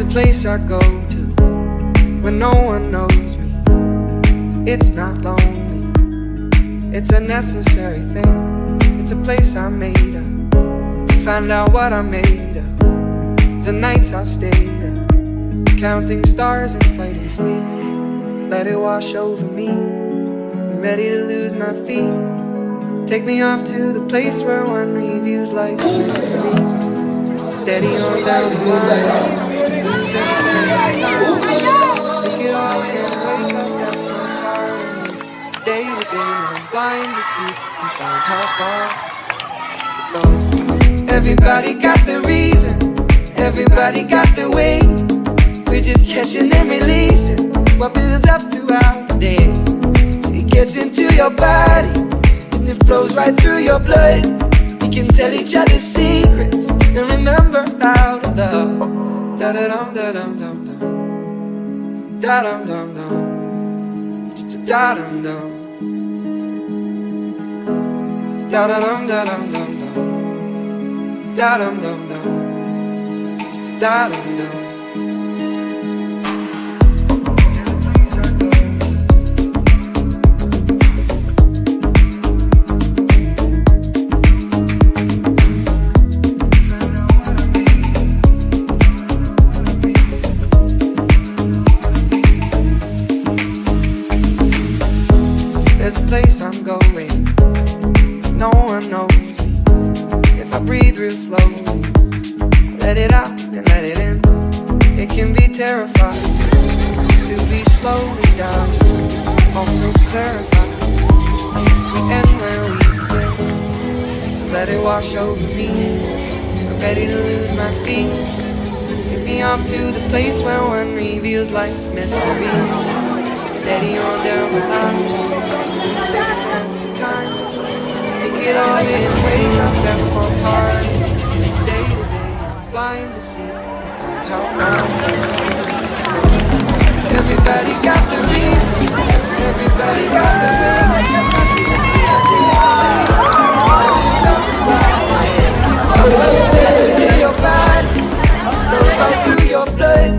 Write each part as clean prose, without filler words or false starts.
a place I go to when no one knows me. It's not lonely, it's a necessary thing. It's a place I made up, find out what I made of. The nights I've stayed up, counting stars and fighting sleep. Let it wash over me, I'm ready to lose my feet. Take me off to the place where one reviews life's mystery. Steady on down the line. Take it all in, wake up, that's my car. Day to day, I'm blind to see and find how far to go. Everybody got their reason, everybody got their way. We're just catching and releasing what builds up throughout the day. It gets into your body and it flows right through your blood. We can tell each other secrets and remember how to love. Da da dum da dum dum dum, da dum dum dum, da dum dum, da da dum da dum dum dum, da dum dum dum, da dum dum. There's a place I'm going, no one knows me. If I breathe real slowly, let it out and let it in. It can be terrifying to be slowly down, also clarified. We end where we begin, so let it wash over me. I'm ready to lose my feet. Take me off to the place where one reveals life's mystery. Steady on down the line. Take a sense of time. Take it all in, wake up, that's my part. Day to day, blind to see how far. Everybody got the reason, everybody got the way. To your body, flows right through your blood.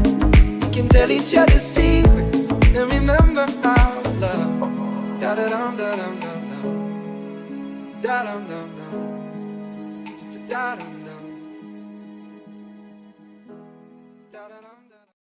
We can tell each other secrets and remember how to love. Da da dum da dum dum dum, da dum dum dum, da dum.